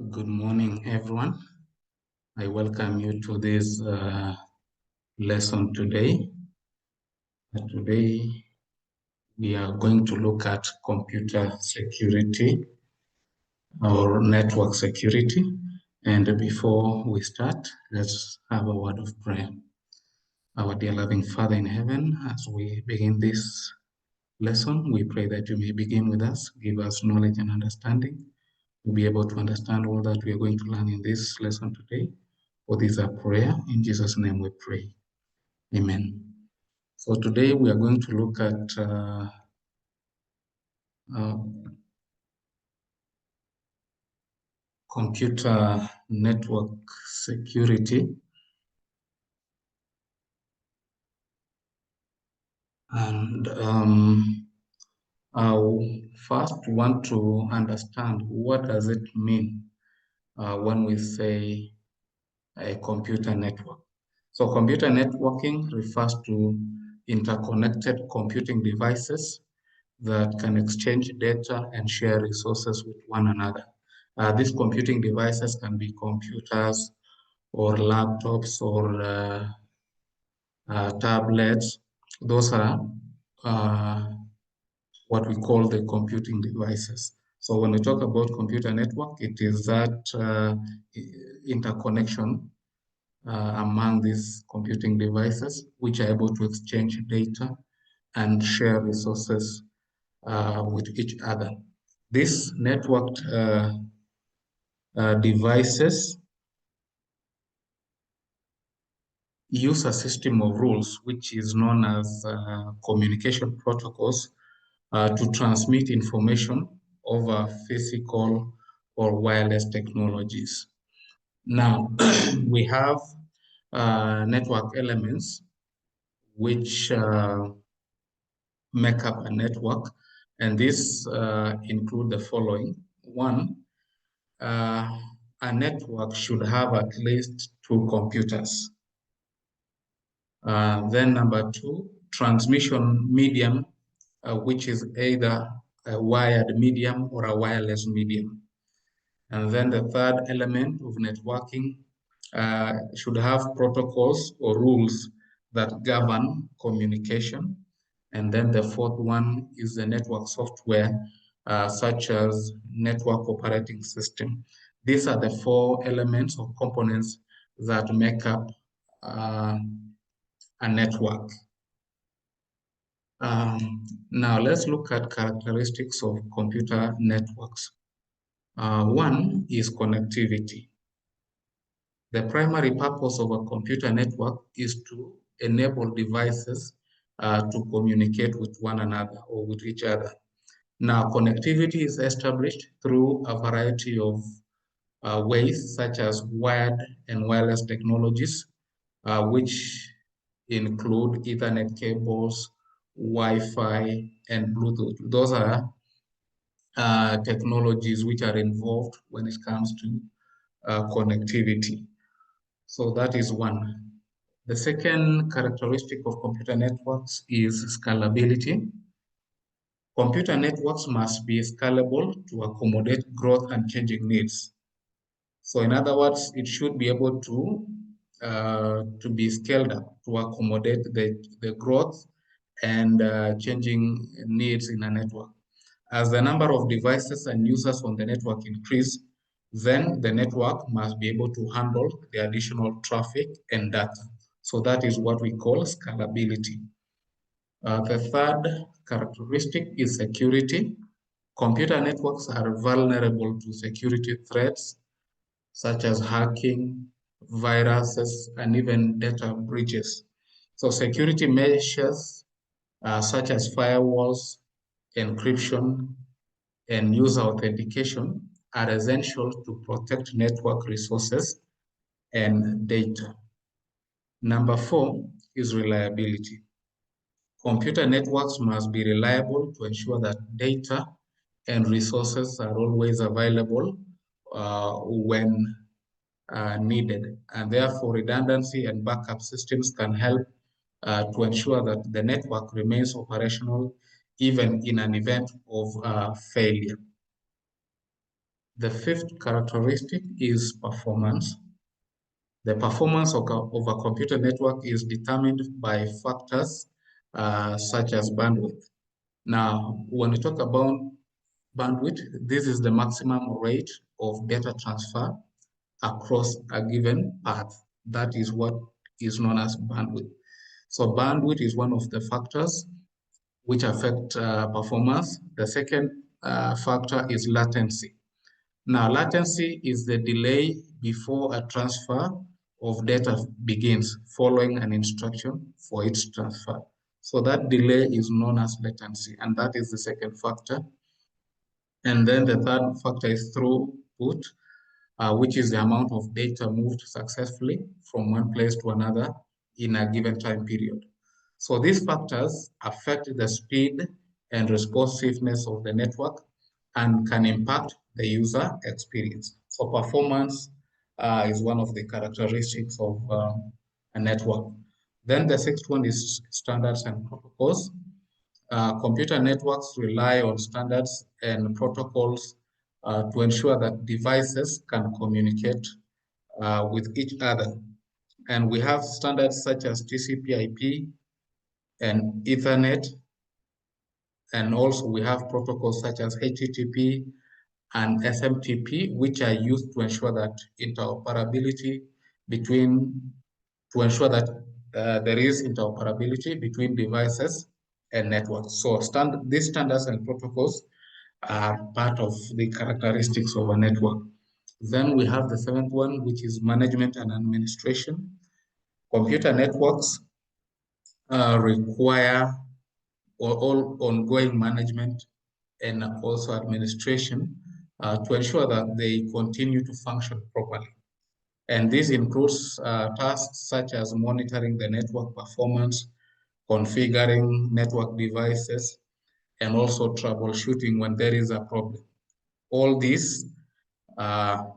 Good morning, everyone. I welcome you to this lesson today. Today, we are going to look at computer security or network security. And before we start, let's have a word of prayer. Our dear loving Father in heaven, as we begin this lesson, we pray that you may begin with us, give us knowledge and understanding, to be able to understand all that we are going to learn in this lesson today. For this is our prayer. In Jesus' name we pray. Amen. So today we are going to look at computer network security. And I first want to understand, what does it mean when we say a computer network? So computer networking refers to interconnected computing devices that can exchange data and share resources with one another. These computing devices can be computers or laptops or tablets. Those are what we call the computing devices. So when we talk about computer network, it is that interconnection among these computing devices, which are able to exchange data and share resources with each other. These networked devices use a system of rules, which is known as communication protocols, to transmit information over physical or wireless technologies. Now, we have network elements which make up a network, and these include the following. One, a network should have at least 2 computers. Then number 2, transmission medium, which is either a wired medium or a wireless medium. And then the third element of networking should have protocols or rules that govern communication. And then the fourth one is the network software, such as network operating system. These are the 4 elements or components that make up a network. Now let's look at characteristics of computer networks. One is connectivity. The primary purpose of a computer network is to enable devices to communicate with one another or with each other. Now, connectivity is established through a variety of ways, such as wired and wireless technologies, which include Ethernet cables, Wi-Fi, and Bluetooth. Those are technologies which are involved when it comes to connectivity. So that is one. The second characteristic of computer networks is scalability. Computer networks must be scalable to accommodate growth and changing needs. So in other words, it should be able to be scaled up to accommodate the growth and changing needs in a network. As the number of devices and users on the network increase, then the network must be able to handle the additional traffic and data. So that is what we call scalability. The third characteristic is security. Computer networks are vulnerable to security threats such as hacking, viruses, and even data breaches. So security measures such as firewalls, encryption, and user authentication are essential to protect network resources and data. Number 4 is reliability. Computer networks must be reliable to ensure that data and resources are always available when needed. And therefore, redundancy and backup systems can help to ensure that the network remains operational even in an event of failure. The fifth characteristic is performance. The performance of a computer network is determined by factors such as bandwidth. Now, when we talk about bandwidth, this is the maximum rate of data transfer across a given path. That is what is known as bandwidth. So bandwidth is one of the factors which affect performance. The second factor is latency. Now, latency is the delay before a transfer of data begins following an instruction for its transfer. So that delay is known as latency, and that is the second factor. And then the third factor is throughput, which is the amount of data moved successfully from one place to another in a given time period. So these factors affect the speed and responsiveness of the network and can impact the user experience. So performance is one of the characteristics of a network. Then the sixth one is standards and protocols. Computer networks rely on standards and protocols to ensure that devices can communicate with each other. And we have standards such as TCP/IP and Ethernet. And also we have protocols such as HTTP and SMTP, which are used to ensure that interoperability there is interoperability between devices and networks. So these standards and protocols are part of the characteristics of a network. Then we have the seventh one, which is management and administration. Computer networks require all ongoing management and also administration to ensure that they continue to function properly. And this includes tasks such as monitoring the network performance, configuring network devices, and also troubleshooting when there is a problem. All these come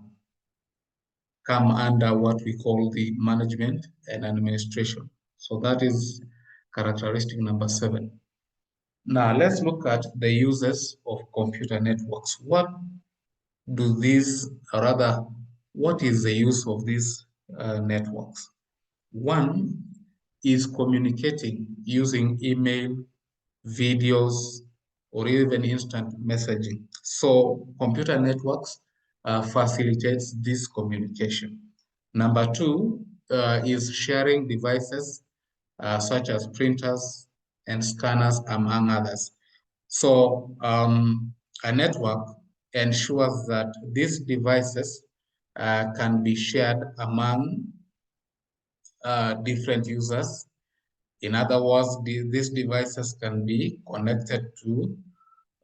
under what we call the management and administration. So that is characteristic number 7. Now let's look at the uses of computer networks. What is the use of these networks? One is communicating using email, videos, or even instant messaging. So computer networks facilitates this communication. Number 2 is sharing devices such as printers and scanners, among others. So a network ensures that these devices can be shared among different users. In other words, these devices can be connected to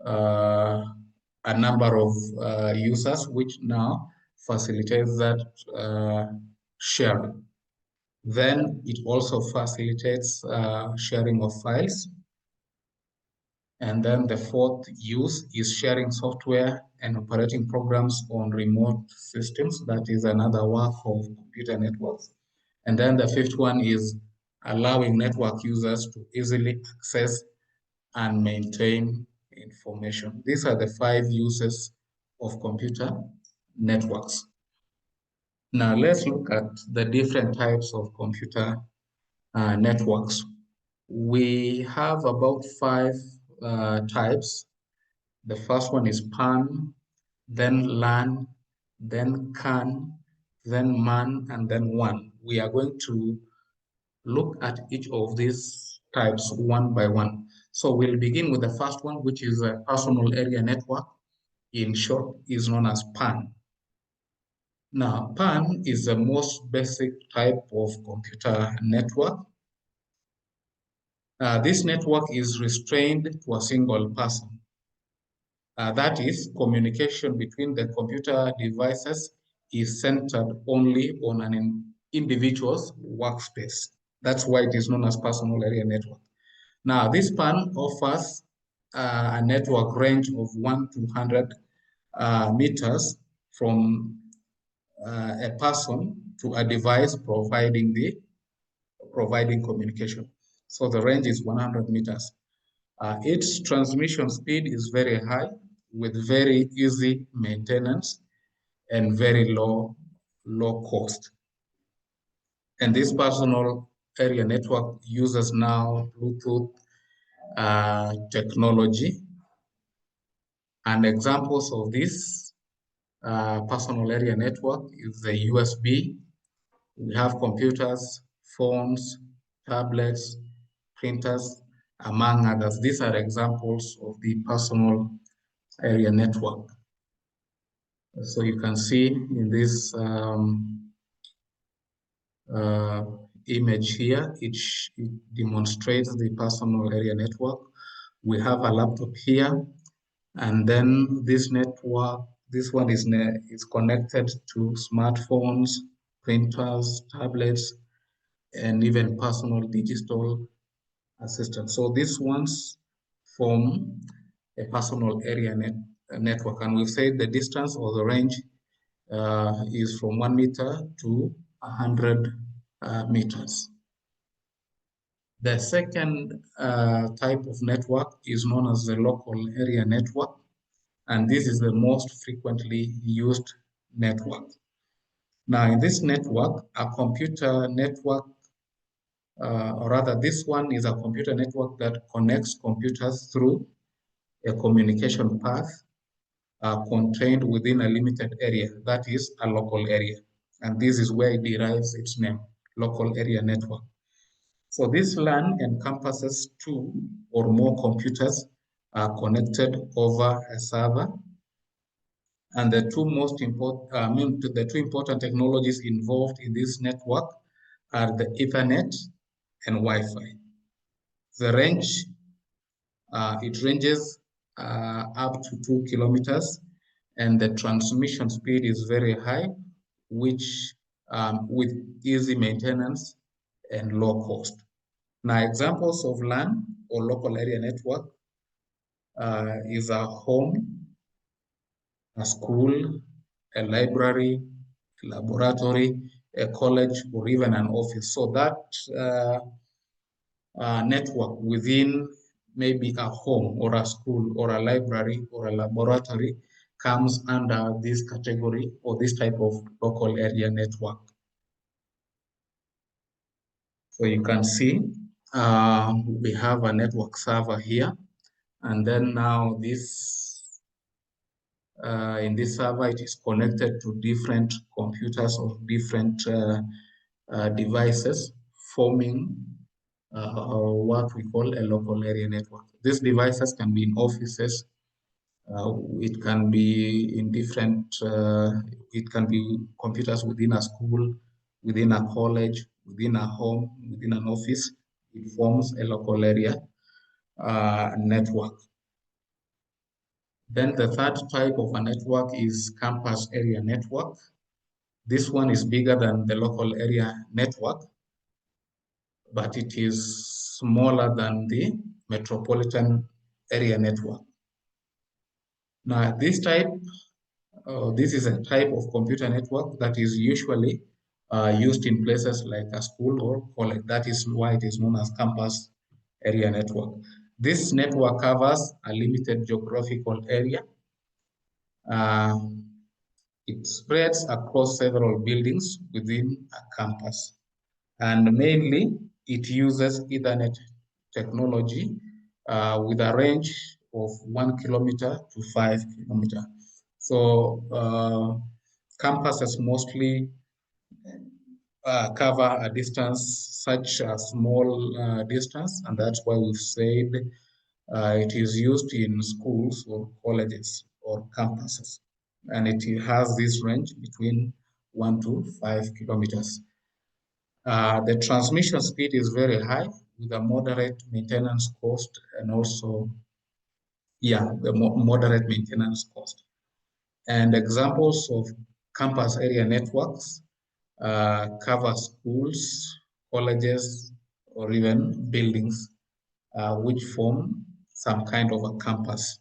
a number of users, which now facilitates that sharing. Then it also facilitates sharing of files. And then the fourth use is sharing software and operating programs on remote systems. That is another work of computer networks. And then the fifth one is allowing network users to easily access and maintain information. These are the 5 uses of computer networks. Now let's look at the different types of computer networks. We have about 5 types. The first one is PAN, then LAN, then CAN, then MAN, and then WAN. We are going to look at each of these types one by one. So we'll begin with the first one, which is a personal area network. In short, is known as PAN. Now, PAN is the most basic type of computer network. This network is restrained to a single person. That is, communication between the computer devices is centered only on an individual's workspace. That's why it is known as personal area network. Now, this PAN offers a network range of 1 to 100 meters from a person to a device providing communication. So the range is 100 meters. Its transmission speed is very high with very easy maintenance and very low cost. And this personal area network uses now Bluetooth technology. And examples of this personal area network is the USB. We have computers, phones, tablets, printers, among others. These are examples of the personal area network. So you can see in this image here, it demonstrates the personal area network. We have a laptop here, and then this network, this one is connected to smartphones, printers, tablets, and even personal digital assistants. So these ones form a personal area network, and we've said the distance or the range is from 1 meter to 100 meters. The second type of network is known as the local area network, and this is the most frequently used network. Now, in this network, a computer network, or rather this one is a computer network that connects computers through a communication path contained within a limited area, that is a local area. And this is where it derives its name, local area network. So this LAN encompasses 2 or more computers connected over a server. And the two most important, the two important technologies involved in this network are the Ethernet and Wi-Fi. The range, it ranges up to 2 kilometers, and the transmission speed is very high, which with easy maintenance and low cost. Now, examples of LAN or local area network is a home, a school, a library, a laboratory, a college, or even an office. So that network within maybe a home or a school or a library or a laboratory comes under this category or this type of local area network. So you can see we have a network server here, and then now this in this server it is connected to different computers or different devices, forming what we call a local area network. These devices can be in offices, it can be in different, it can be computers within a school, within a college, within a home, within an office. It forms a local area network. Then the third type of a network is campus area network. This one is bigger than the local area network, but it is smaller than the metropolitan area network. Now, this is a type of computer network that is usually used in places like a school or college. That is why it is known as campus area network. This network covers a limited geographical area. It spreads across several buildings within a campus. And mainly, it uses Ethernet technology with a range of 1 kilometer to 5 kilometers. So campuses mostly cover a distance, such a small distance, and that's why we've said it is used in schools or colleges or campuses. And it has this range between 1 to 5 kilometers. The transmission speed is very high with a moderate maintenance cost, and also, the moderate maintenance cost. And examples of campus area networks cover schools, colleges, or even buildings which form some kind of a campus.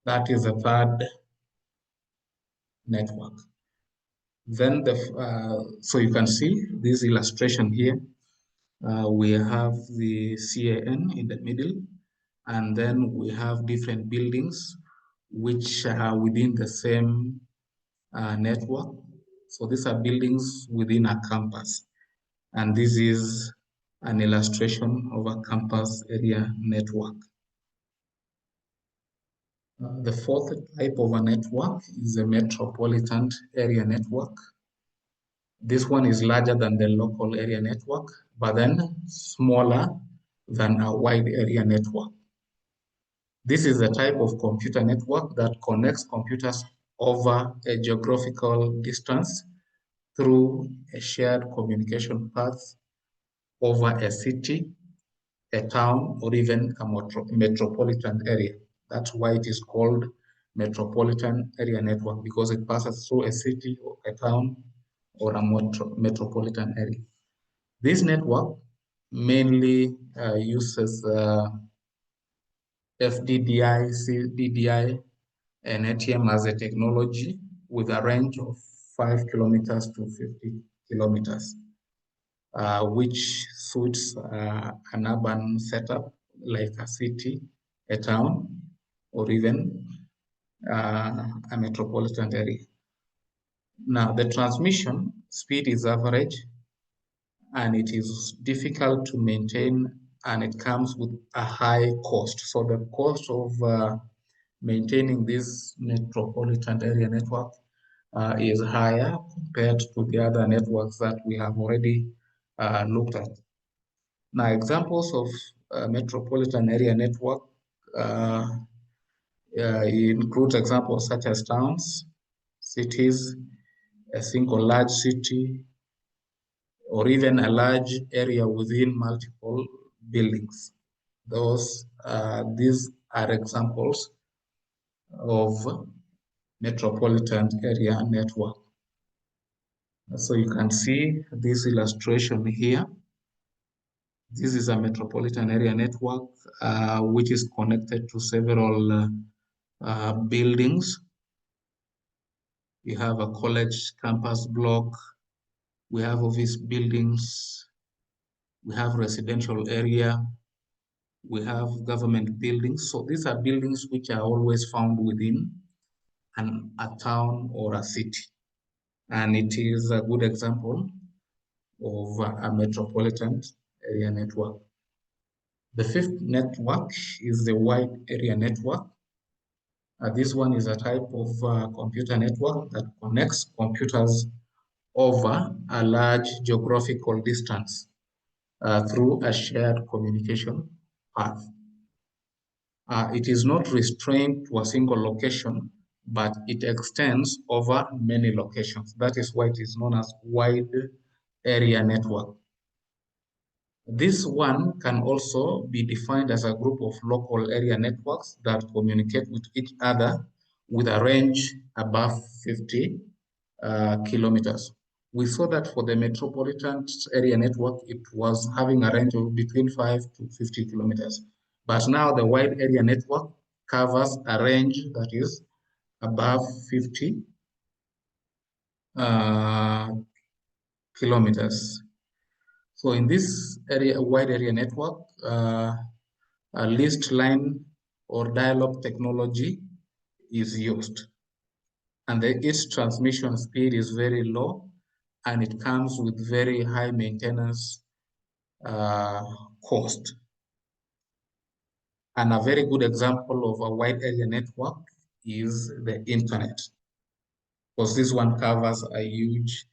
That is the third network. Then so you can see this illustration here. We have the CAN in the middle, and then we have different buildings which are within the same network. So these are buildings within a campus. And this is an illustration of a campus area network. The fourth type of a network is a metropolitan area network. This one is larger than the local area network, but then smaller than a wide area network. This is a type of computer network that connects computers over a geographical distance through a shared communication path over a city, a town, or even a metropolitan area. That's why it is called metropolitan area network, because it passes through a city, or a town, or a metropolitan area. This network mainly uses FDDI, CDDI, and ATM as a technology with a range of 5 kilometers to 50 kilometers, which suits an urban setup like a city, a town, or even a metropolitan area. Now, the transmission speed is average, and it is difficult to maintain, and it comes with a high cost. So the cost of maintaining this metropolitan area network is higher compared to the other networks that we have already looked at. Now, examples of metropolitan area network include examples such as towns, cities, a single large city, or even a large area within multiple buildings. These are examples of metropolitan area network. So you can see this illustration here. This is a metropolitan area network which is connected to several buildings. We have a college campus block. We have office buildings. We have residential area. We have government buildings. So these are buildings which are always found within a town or a city. And it is a good example of a metropolitan area network. The fifth network is the wide area network. This one is a type of computer network that connects computers over a large geographical distance through a shared communication path. It is not restrained to a single location, but it extends over many locations. That is why it is known as wide area network. This one can also be defined as a group of local area networks that communicate with each other with a range above 50 kilometers. We saw that for the metropolitan area network, it was having a range of between 5 to 50 kilometers. But now the wide area network covers a range that is above 50 kilometers. So in this wide area network, a list line or dial-up technology is used. And its transmission speed is very low, and it comes with very high maintenance cost. And a very good example of a wide area network is the internet, because this one covers a huge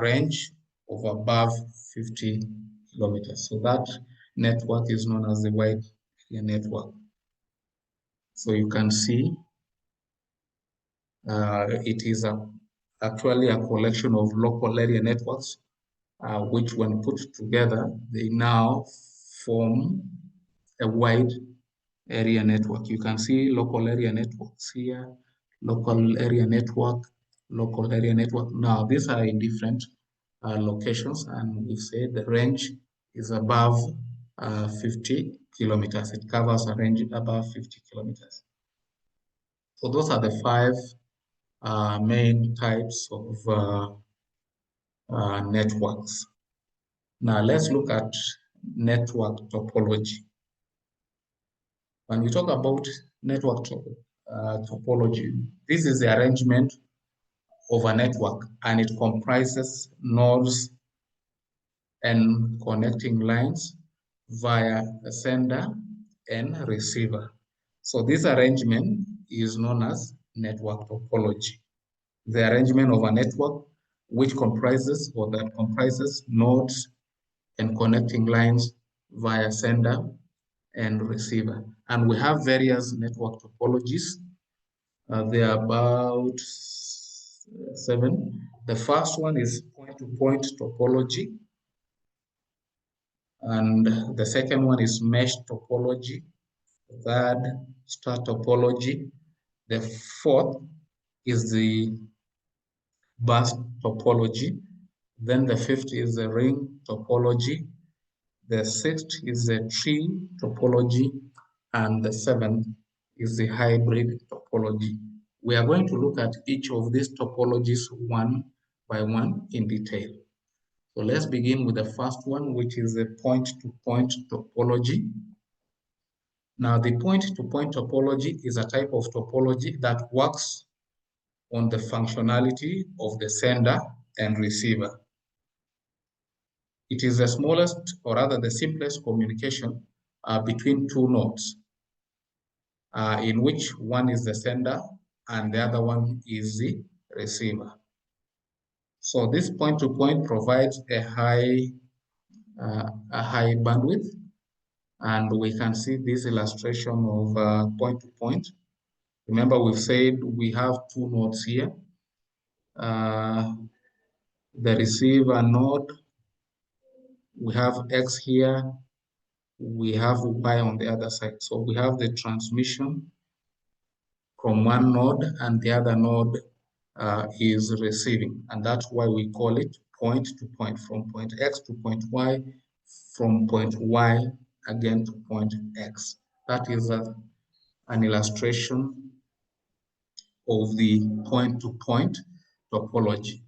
range of above 50 kilometers. So that network is known as the wide area network. So you can see it is actually a collection of local area networks, which when put together, they now form a wide area network. You can see local area networks here, local area network, local area network. Now, these are in different locations, and we say the range is above 50 kilometers. It covers a range above 50 kilometers. So those are the 5 main types of networks. Now let's look at network topology. When we talk about network topology. This is the arrangement of a network, and it comprises nodes and connecting lines via a sender and receiver. So this arrangement is known as network topology. The arrangement of a network which comprises or that comprises nodes and connecting lines via sender and receiver. And we have various network topologies. There are about 7. The first one is point-to-point topology. And the second one is mesh topology. Third, star topology. The fourth is the bus topology. Then the fifth is the ring topology. The sixth is the tree topology. And the seventh is the hybrid topology. We are going to look at each of these topologies one by one in detail. So let's begin with the first one, which is the point-to-point topology. Now, the point-to-point topology is a type of topology that works on the functionality of the sender and receiver. It is the smallest, or rather the simplest communication between two nodes, in which one is the sender and the other one is the receiver. So this point-to-point provides a high bandwidth, and we can see this illustration of point-to-point. Remember, we've said we have two nodes here. The receiver node, we have X here, we have Y on the other side. So we have the transmission from one node, and the other node is receiving. And that's why we call it point-to-point, from point X to point Y, from point Y again to point X. That is an illustration of the point-to-point topology.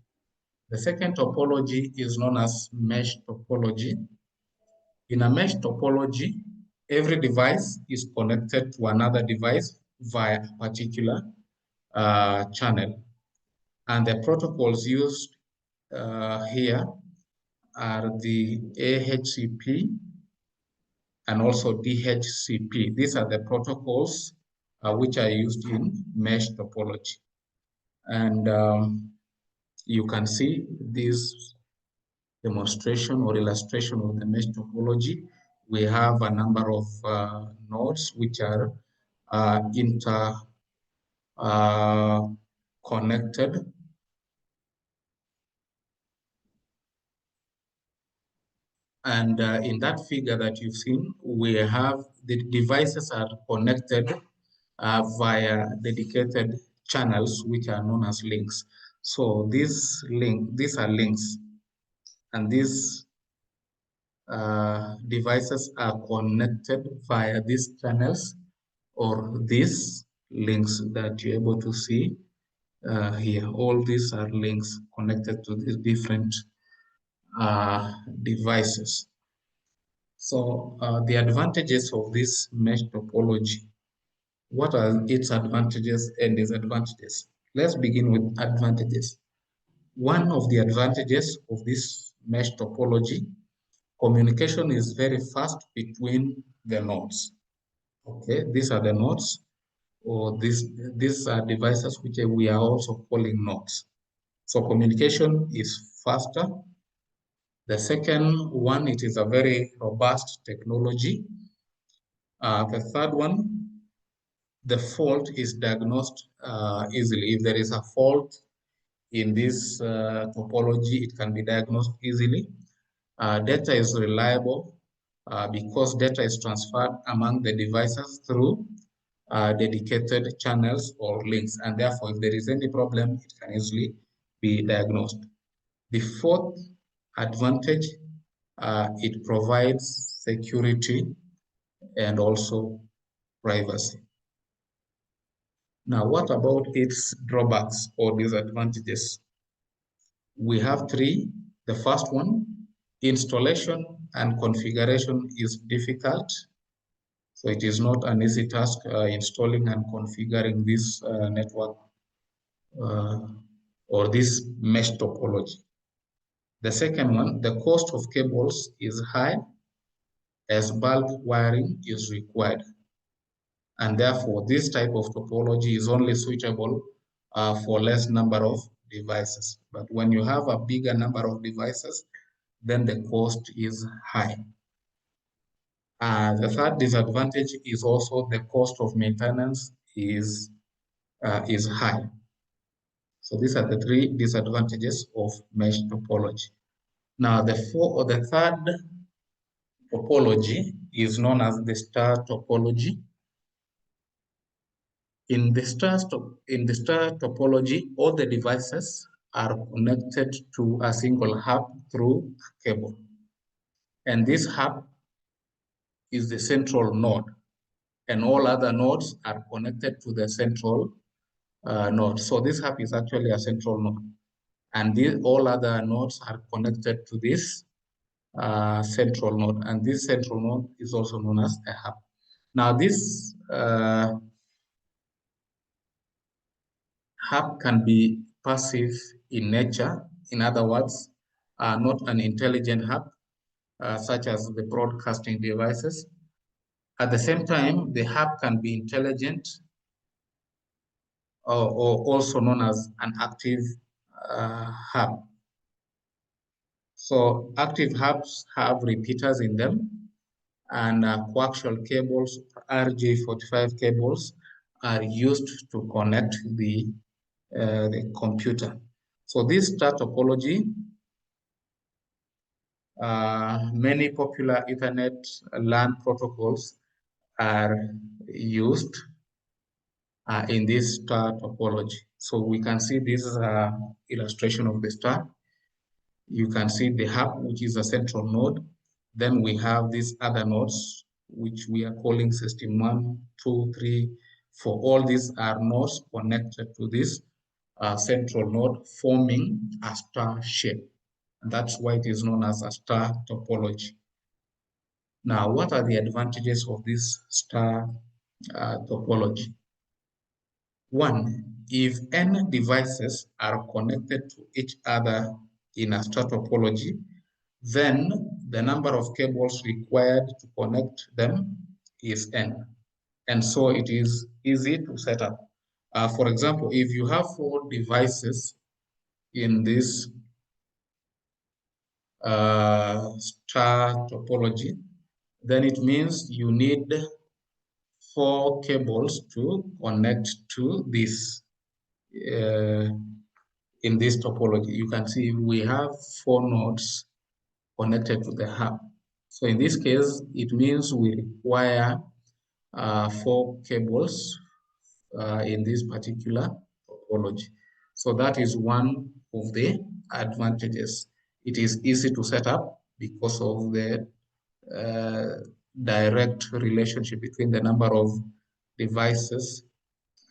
The second topology is known as mesh topology. In a mesh topology, every device is connected to another device via a particular channel. And the protocols used here are the AHCP and also DHCP. These are the protocols which are used in mesh topology. And you can see this demonstration or illustration of the mesh topology. We have a number of nodes which are interconnected. And in that figure that you've seen, we have the devices are connected via dedicated channels, which are known as links. So these are links, and these devices are connected via these channels or these links that you're able to see here. All these are links connected to these different devices. So the advantages of this mesh topology. What are its advantages and disadvantages? Let's begin with advantages. One of the advantages of this mesh topology, communication is very fast between the nodes. Okay, these are the nodes, or these are devices which we are also calling nodes. So communication is faster. The second one, it is a very robust technology. The third one, the fault is diagnosed easily. If there is a fault in this topology, it can be diagnosed easily. Data is reliable because data is transferred among the devices through dedicated channels or links, and therefore, if there is any problem, it can easily be diagnosed. The fourth advantage, it provides security and also privacy. Now, what about its drawbacks or disadvantages? We have three. The first one, installation and configuration is difficult. So it is not an easy task installing and configuring this network or this mesh topology. The second one, the cost of cables is high as bulk wiring is required. And therefore, this type of topology is only suitable for less number of devices. But when you have a bigger number of devices, then the cost is high. The third disadvantage is also the cost of maintenance is high. So these are the three disadvantages of mesh topology. Now, the third topology is known as the star topology. In the star topology, all the devices are connected to a single hub through a cable. And this hub is the central node, and all other nodes are connected to the central node. So this hub is actually a central node, and all other nodes are connected to this central node, and this central node is also known as a hub. Now, this hub can be passive in nature. In other words, not an intelligent hub, such as the broadcasting devices. At the same time, the hub can be intelligent or also known as an active hub. So active hubs have repeaters in them, and coaxial cables, RJ45 cables, are used to connect the computer. So this star topology, many popular Ethernet LAN protocols are used in this star topology. So we can see this is an illustration of the star. You can see the hub, which is a central node. Then we have these other nodes, which we are calling system 1, 2, 3, 4. All these are nodes connected to this central node, forming a star shape. And that's why it is known as a star topology. Now, what are the advantages of this star topology? One, if n devices are connected to each other in a star topology, then the number of cables required to connect them is n. And so it is easy to set up. For example, if you have 4 devices in this star topology, then it means you need 4 cables to connect to this in this topology. You can see we have 4 nodes connected to the hub. So in this case, it means we require 4 cables in this particular topology. So that is one of the advantages. It is easy to set up because of the direct relationship between the number of devices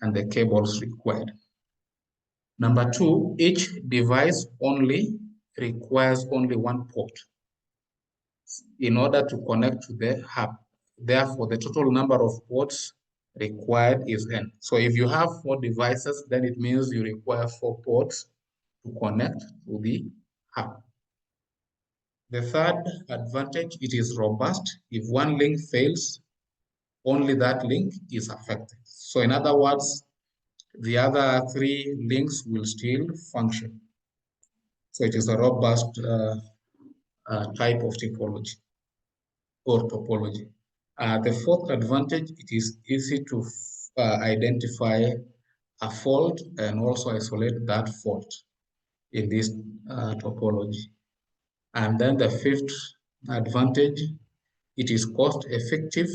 and the cables required. Number 2, each device only requires only one port in order to connect to the hub. Therefore, the total number of ports required is n. So if you have 4 devices, then it means you require 4 ports to connect to the hub. The third advantage, it is robust. If one link fails, only that link is affected. So in other words, the other 3 links will still function. So it is a robust type of topology or topology. The fourth advantage, it is easy to identify a fault and also isolate that fault in this topology. And then the fifth advantage, it is cost effective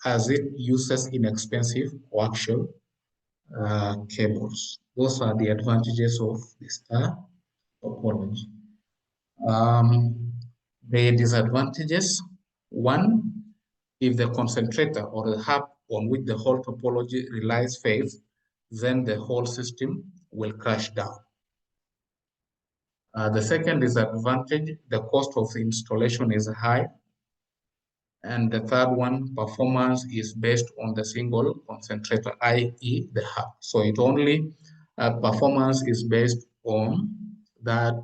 as it uses inexpensive coaxial cables. Those are the advantages of the star topology. The disadvantages, one, if the concentrator or the hub on which the whole topology relies fails, then the whole system will crash down. The second disadvantage, the cost of installation is high. And the third one, performance is based on the single concentrator, i.e. the hub. So it only performance is based on that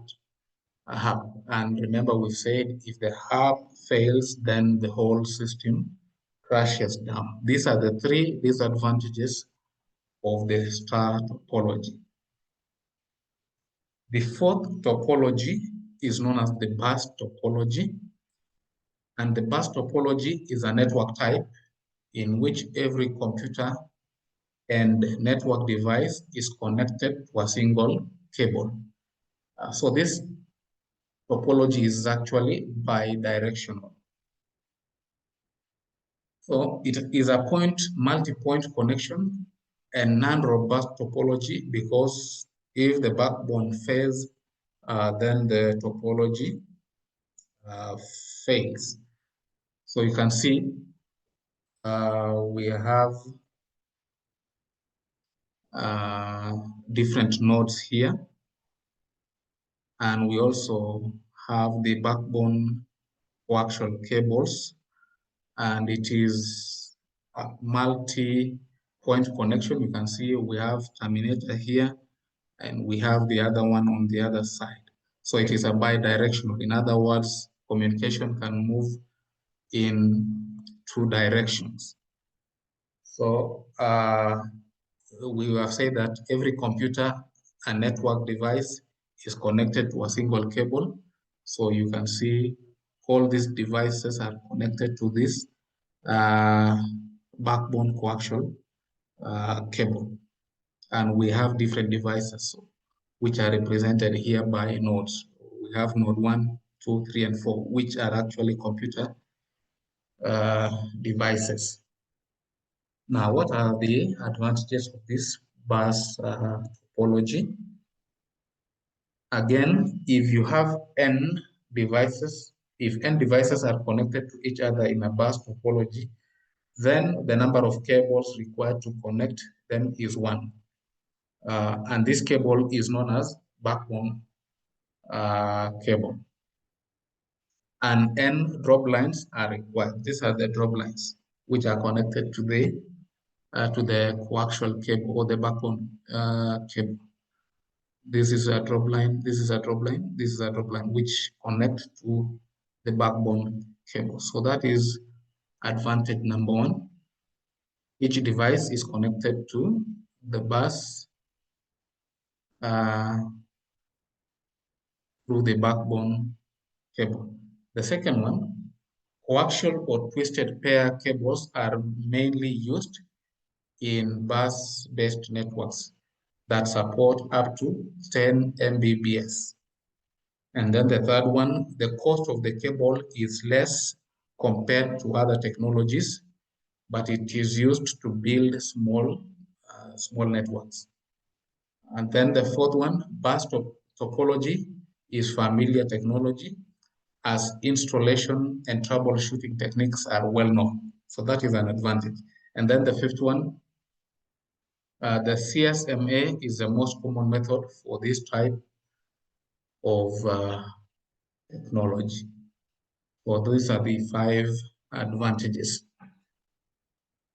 hub. And remember, we said if the hub fails, then the whole system crashes down. These are the three disadvantages of the star topology. The fourth topology is known as the bus topology. And the bus topology is a network type in which every computer and network device is connected to a single cable. So this topology is actually bidirectional. So it is a multi-point connection and non-robust topology because if the backbone fails, then the topology fails. So you can see we have different nodes here, and we also have the backbone coaxial cables, and it is a multi-point connection. You can see we have terminator here, and we have the other one on the other side. So it is a bidirectional. In other words, communication can move in two directions. So we have said that every computer and network device is connected to a single cable. So you can see all these devices are connected to this backbone coaxial cable. And we have different devices which are represented here by nodes. We have node 1, 2, 3, and 4, which are actually computer devices. Now, what are the advantages of this bus topology? Again, if you have n devices, if n devices are connected to each other in a bus topology, then the number of cables required to connect them is 1. And this cable is known as backbone cable. And n drop lines are required. These are the drop lines which are connected to the coaxial cable or the backbone cable. This is a drop line, this is a drop line, this is a drop line, which connect to the backbone cable. So that is advantage number 1. Each device is connected to the bus through the backbone cable. The second one, coaxial or twisted pair cables are mainly used in bus-based networks that support up to 10 Mbps. And then the third one, the cost of the cable is less compared to other technologies, but it is used to build small networks. And then the fourth one, bus topology is familiar technology as installation and troubleshooting techniques are well known. So that is an advantage. And then the fifth one, the CSMA is the most common method for this type of technology. So these are the 5 advantages.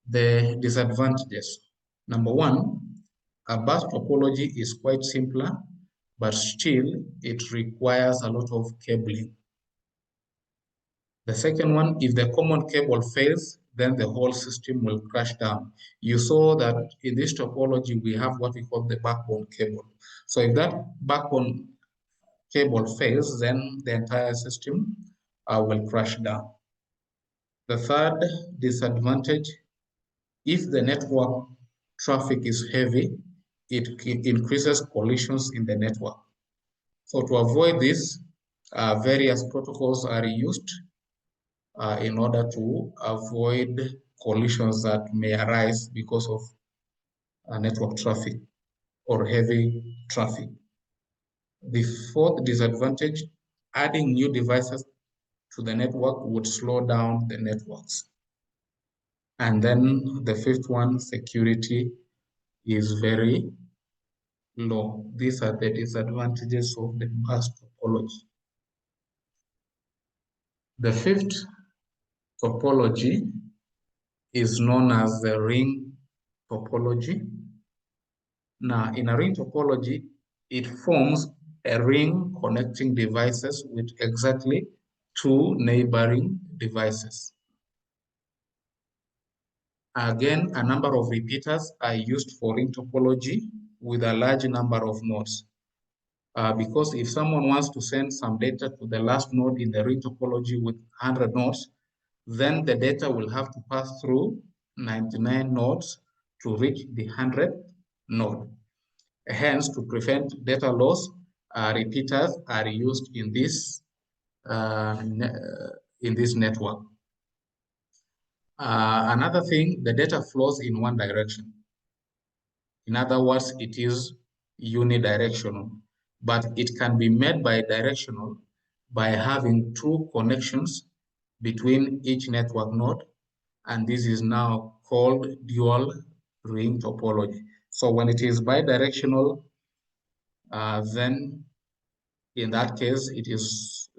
The disadvantages. Number 1, a bus topology is quite simpler, but still it requires a lot of cabling. The second one, if the common cable fails, then the whole system will crash down. You saw that in this topology, we have what we call the backbone cable. So if that backbone cable fails, then the entire system will crash down. The third disadvantage, if the network traffic is heavy, it increases collisions in the network. So to avoid this, various protocols are used in order to avoid collisions that may arise because of network traffic or heavy traffic. The fourth disadvantage, adding new devices to the network would slow down the networks. And then the fifth one, security is very low. These are the disadvantages of the bus topology. The fifth topology is known as the ring topology. Now, in a ring topology, it forms a ring connecting devices with exactly two neighboring devices. Again, a number of repeaters are used for ring topology with a large number of nodes. Because if someone wants to send some data to the last node in the ring topology with 100 nodes, then the data will have to pass through 99 nodes to reach the 100th node. Hence, to prevent data loss, repeaters are used in this network. Another thing, the data flows in one direction. In other words, it is unidirectional, but it can be made bidirectional by having two connections between each network node, and this is now called dual ring topology. So when it is bidirectional, then in that case, it is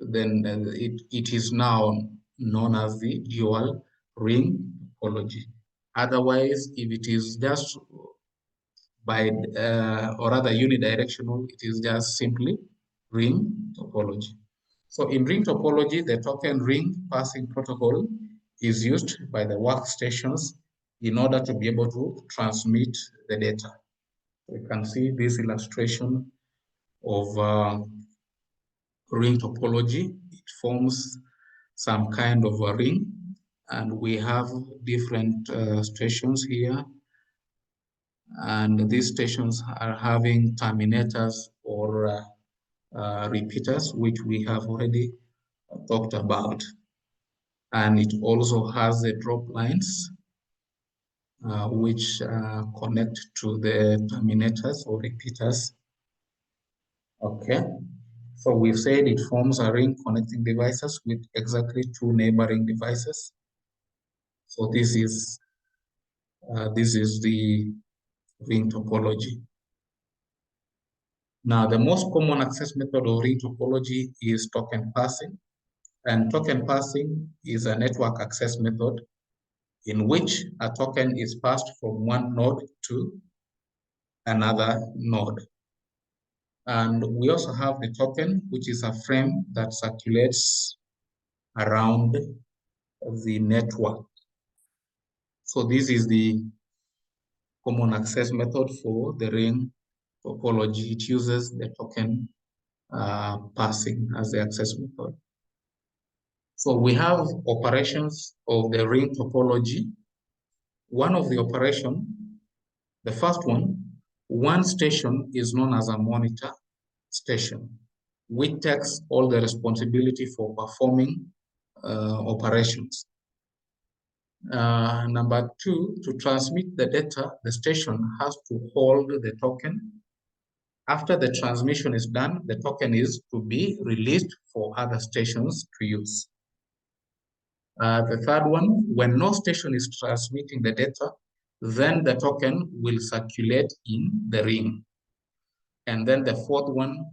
now known as the dual ring topology. Otherwise, if it is just or rather unidirectional, it is just simply ring topology. So in ring topology, the token ring passing protocol is used by the workstations in order to be able to transmit the data. You can see this illustration of ring topology. It forms some kind of a ring, and we have different stations here. And these stations are having terminators or repeaters, which we have already talked about. And it also has the drop lines, which connect to the terminators or repeaters. Okay, so we've said it forms a ring connecting devices with exactly two neighboring devices. So this is the ring topology. Now, the most common access method of ring topology is token passing. And token passing is a network access method in which a token is passed from one node to another node. And we also have the token, which is a frame that circulates around the network. So this is the common access method for the ring topology. It uses the token passing as the access method. So we have operations of the ring topology. One of the operation, the first one station is known as a monitor station, which takes all the responsibility for performing operations. Number two, to transmit the data, the station has to hold the token. After the transmission is done, the token is to be released for other stations to use. The third one, when no station is transmitting the data, then the token will circulate in the ring. And then the fourth one,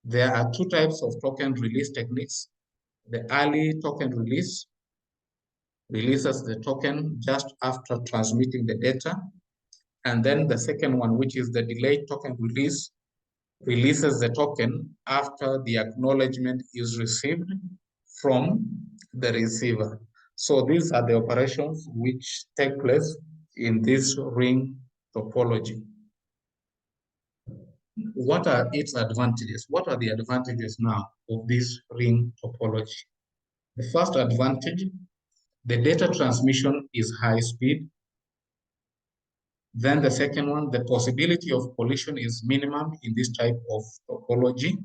there are two types of token release techniques. The early token release releases the token just after transmitting the data. And then the second one, which is the delayed token release, releases the token after the acknowledgement is received from the receiver. So these are the operations which take place in this ring topology. What are its advantages? What are the advantages now of this ring topology? The first advantage, the data transmission is high speed. Then the second one, the possibility of collision is minimum in this type of topology.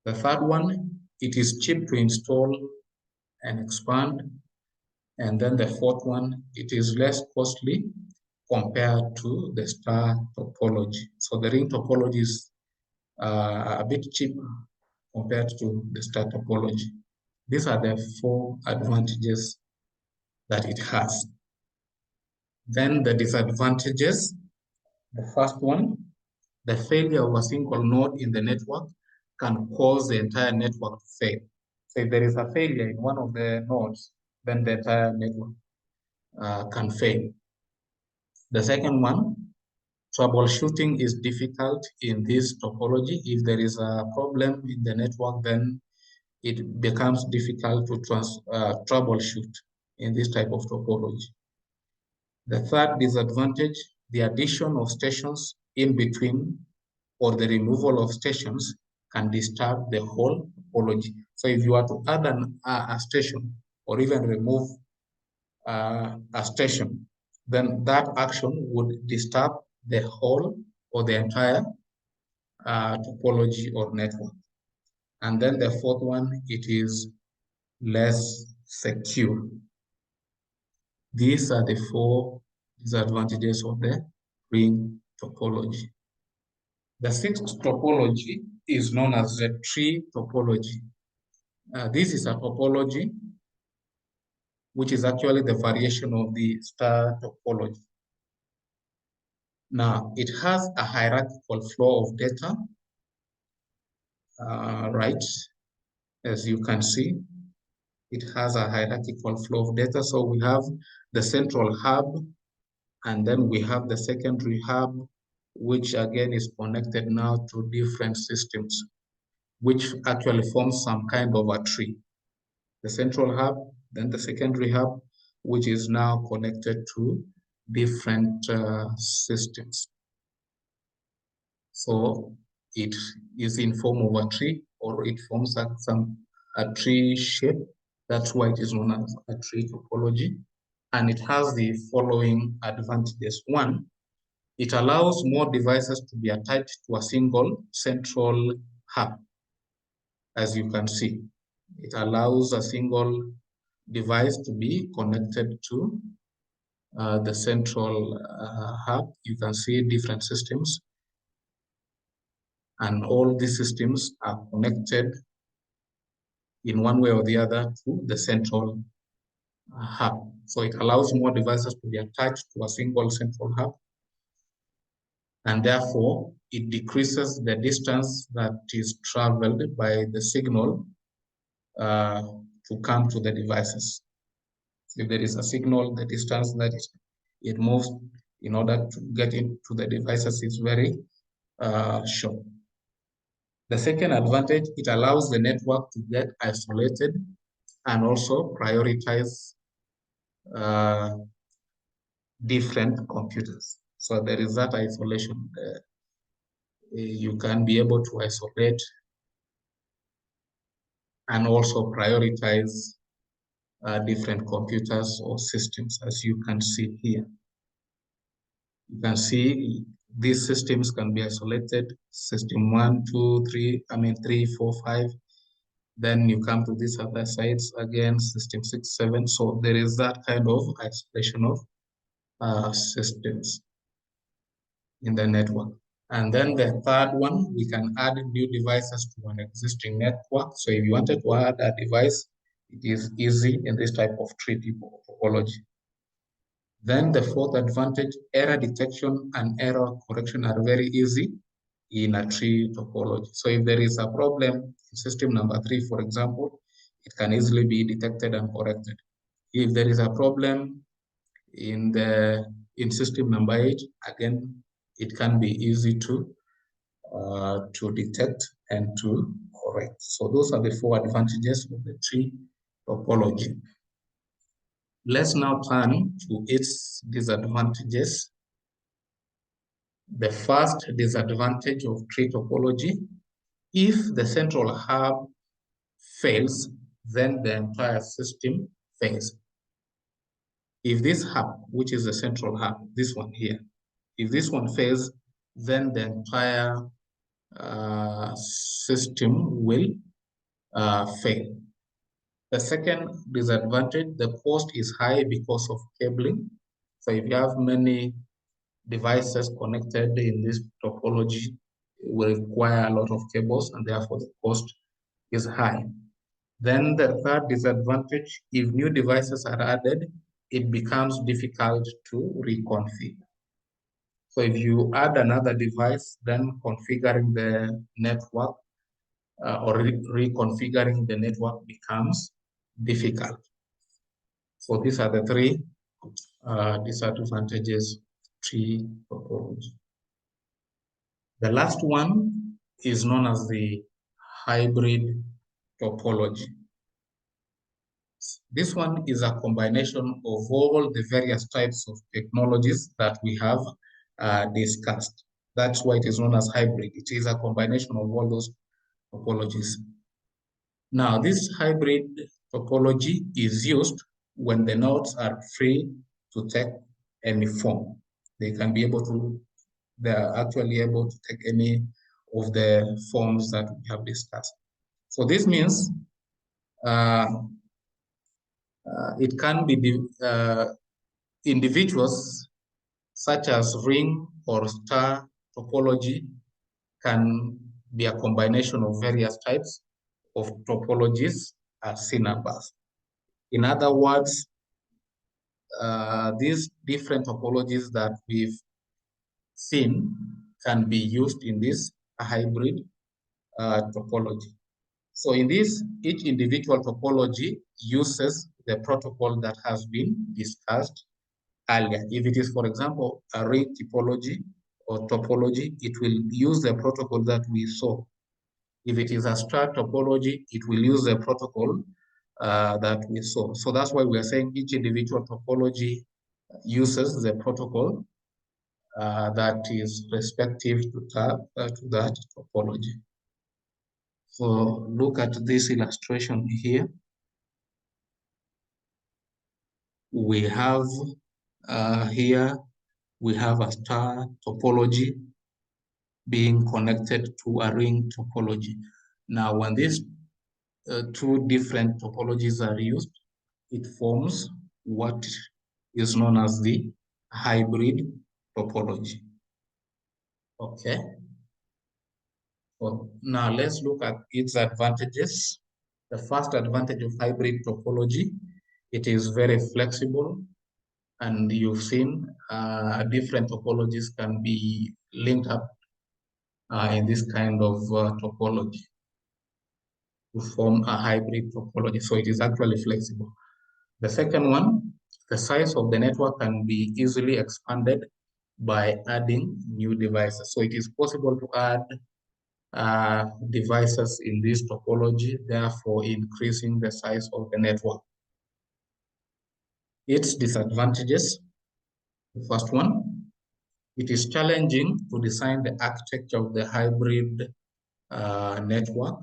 The third one, it is cheap to install and expand. And then the fourth one, it is less costly compared to the star topology. So the ring topology is a bit cheaper compared to the star topology. These are the four advantages that it has. Then the disadvantages, the first one, the failure of a single node in the network can cause the entire network to fail. So if there is a failure in one of the nodes, then the entire network can fail. The second one, troubleshooting is difficult in this topology. If there is a problem in the network, then it becomes difficult to troubleshoot in this type of topology. The third disadvantage, the addition of stations in between or the removal of stations can disturb the whole topology. So if you are to add a station or even remove a station, then that action would disturb the whole or the entire topology or network. And then the fourth one, it is less secure. These are the four disadvantages of the ring topology. The sixth topology is known as the tree topology. This is a topology which is actually the variation of the star topology. Now, it has a hierarchical flow of data, right? As you can see, it has a hierarchical flow of data. So we have the central hub, and then we have the secondary hub, which again is connected now to different systems, which actually forms some kind of a tree. The central hub, then the secondary hub, which is now connected to different systems. So it is in form of a tree, or it forms a tree shape. That's why it is known as a tree topology. And it has the following advantages. One, it allows more devices to be attached to a single central hub. As you can see, it allows a single device to be connected to the central hub. You can see different systems, and all these systems are connected in one way or the other to the central hub. So it allows more devices to be attached to a single central hub, and therefore it decreases the distance that is traveled by the signal to come to the devices. So if there is a signal, the distance that it moves in order to get into the devices is very short. The second advantage, it allows the network to get isolated and also prioritize different computers. So there is that isolation. You can be able to isolate and also prioritize different computers or systems, as you can see here. You can see these systems can be isolated, system 1, 2, 3, 3, 4, 5. Then you come to these other sites again, system 6, 7. So there is that kind of isolation of systems in the network. And then the third one, we can add new devices to an existing network. So if you wanted to add a device, it is easy in this type of tree topology. Then the fourth advantage, error detection and error correction are very easy in a tree topology. So if there is a problem in system number 3, for example, it can easily be detected and corrected. If there is a problem in system number 8, again, it can be easy to detect and to correct. So those are the 4 advantages of the tree topology. Let's now turn to its disadvantages. The first disadvantage of tree topology, if the central hub fails, then the entire system fails. If this hub, which is the central hub, this one here, if this one fails, then the entire system will fail. The second disadvantage, the cost is high because of cabling. So if you have many devices connected in this topology, it will require a lot of cables, and therefore the cost is high. Then the third disadvantage, if new devices are added, it becomes difficult to reconfigure. So if you add another device, then configuring the network or reconfiguring the network becomes difficult. So these are the three disadvantages of tree topology. The last one is known as the hybrid topology. This one is a combination of all the various types of technologies that we have discussed. That's why it is known as hybrid. It is a combination of all those topologies. Now, this hybrid topology is used when the nodes are free to take any form. They are actually able to take any of the forms that we have discussed. So this means it can be individuals such as ring or star topology can be a combination of various types of topologies as seen above. In other words, these different topologies that we've seen can be used in this hybrid topology. So in this, each individual topology uses the protocol that has been discussed earlier. If it is, for example, a ring topology or topology, it will use the protocol that we saw. If it is a star topology, it will use the protocol that we saw. So that's why we are saying each individual topology uses the protocol that is respective to that topology. So look at this illustration here. We have here, we have a star topology being connected to a ring topology. Now, when these two different topologies are used, it forms what is known as the hybrid topology. Okay. So now let's look at its advantages. The first advantage of hybrid topology, it is very flexible, and you've seen different topologies can be linked up in this kind of topology to form a hybrid topology. So it is actually flexible. The second one, the size of the network can be easily expanded by adding new devices. So it is possible to add devices in this topology, therefore increasing the size of the network. Its disadvantages, the first one, it is challenging to design the architecture of the hybrid network.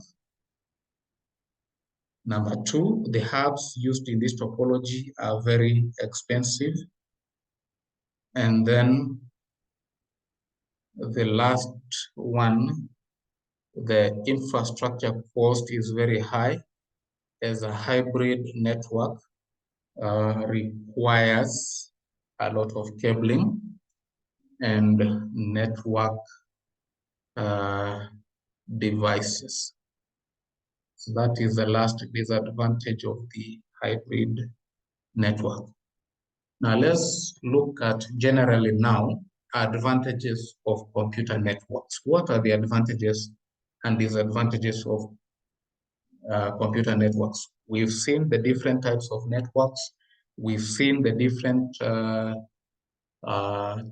Number two, the hubs used in this topology are very expensive. And then the last one, the infrastructure cost is very high, as a hybrid network requires a lot of cabling and network devices. So that is the last disadvantage of the hybrid network. Now let's look at generally now advantages of computer networks. What are the advantages and disadvantages of computer networks? We've seen the different types of networks. We've seen the different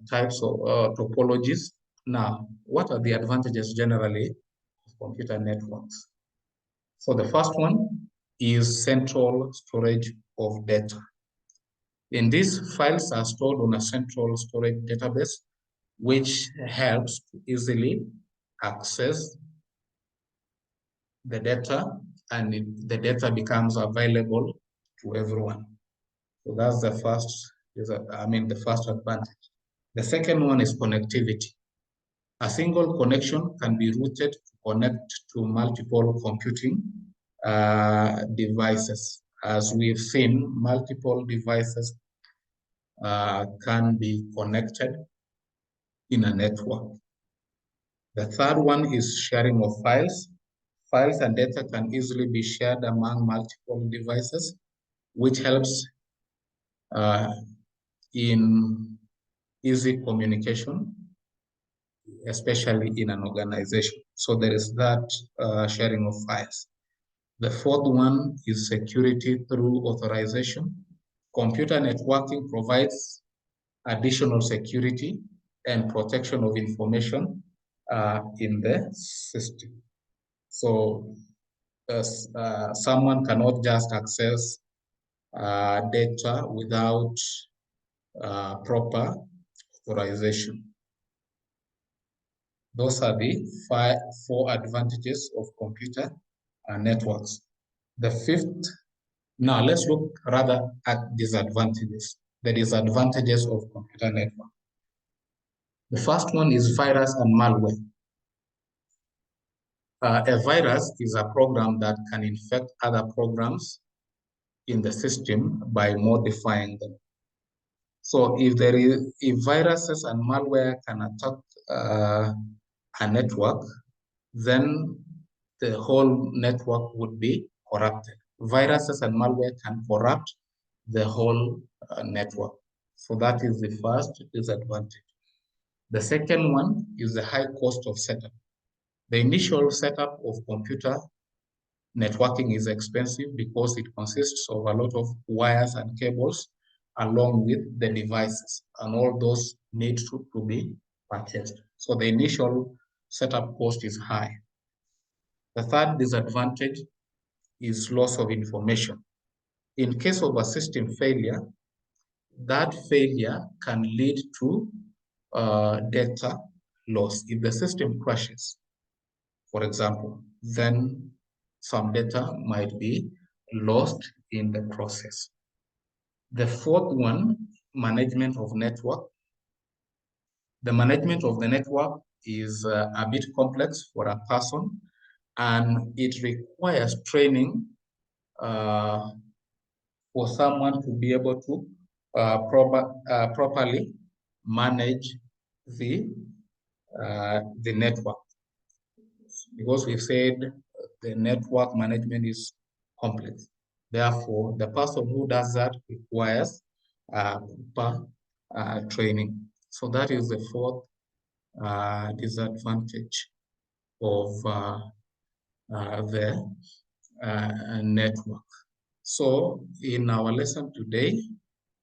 types of topologies. Now, what are the advantages generally of computer networks? So the first one is central storage of data. In this, files are stored on a central storage database, which helps to easily access the data, and the data becomes available to everyone. So that's the first, the first advantage. The second one is connectivity. A single connection can be routed to connect to multiple computing devices. As we've seen, multiple devices can be connected in a network. The third one is sharing of files. Files and data can easily be shared among multiple devices, which helps in easy communication, especially in an organization. So there is that sharing of files. The fourth one is security through authorization. Computer networking provides additional security and protection of information in the system. So someone cannot just access data without proper authorization. Those are the four advantages of computer networks. The fifth, now let's look rather at disadvantages, the disadvantages of computer network. The first one is virus and malware. A virus is a program that can infect other programs in the system by modifying them. So if viruses and malware can attack a network, then the whole network would be corrupted. Viruses and malware can corrupt the whole network. So that is the first disadvantage. The second one is the high cost of setup. The initial setup of computer networking is expensive because it consists of a lot of wires and cables along with the devices, and all those need to be purchased. So the initial setup cost is high. The third disadvantage is loss of information. In case of a system failure, that failure can lead to data loss. If the system crashes, for example, then some data might be lost in the process. The fourth one, management of network. The management of the network is a bit complex for a person, and it requires training for someone to be able to properly manage the network. Because we've said the network management is complex. Therefore, the person who does that requires proper training. So that is the fourth disadvantage of the network. So in our lesson today,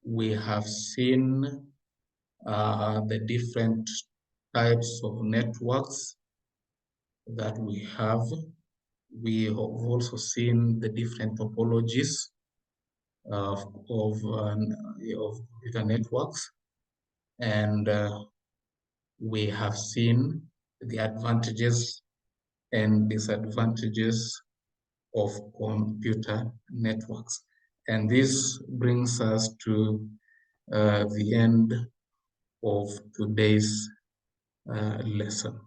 we have seen the different types of networks that we have. We have also seen the different topologies of computer networks, and we have seen the advantages and disadvantages of computer networks. And this brings us to the end of today's lesson.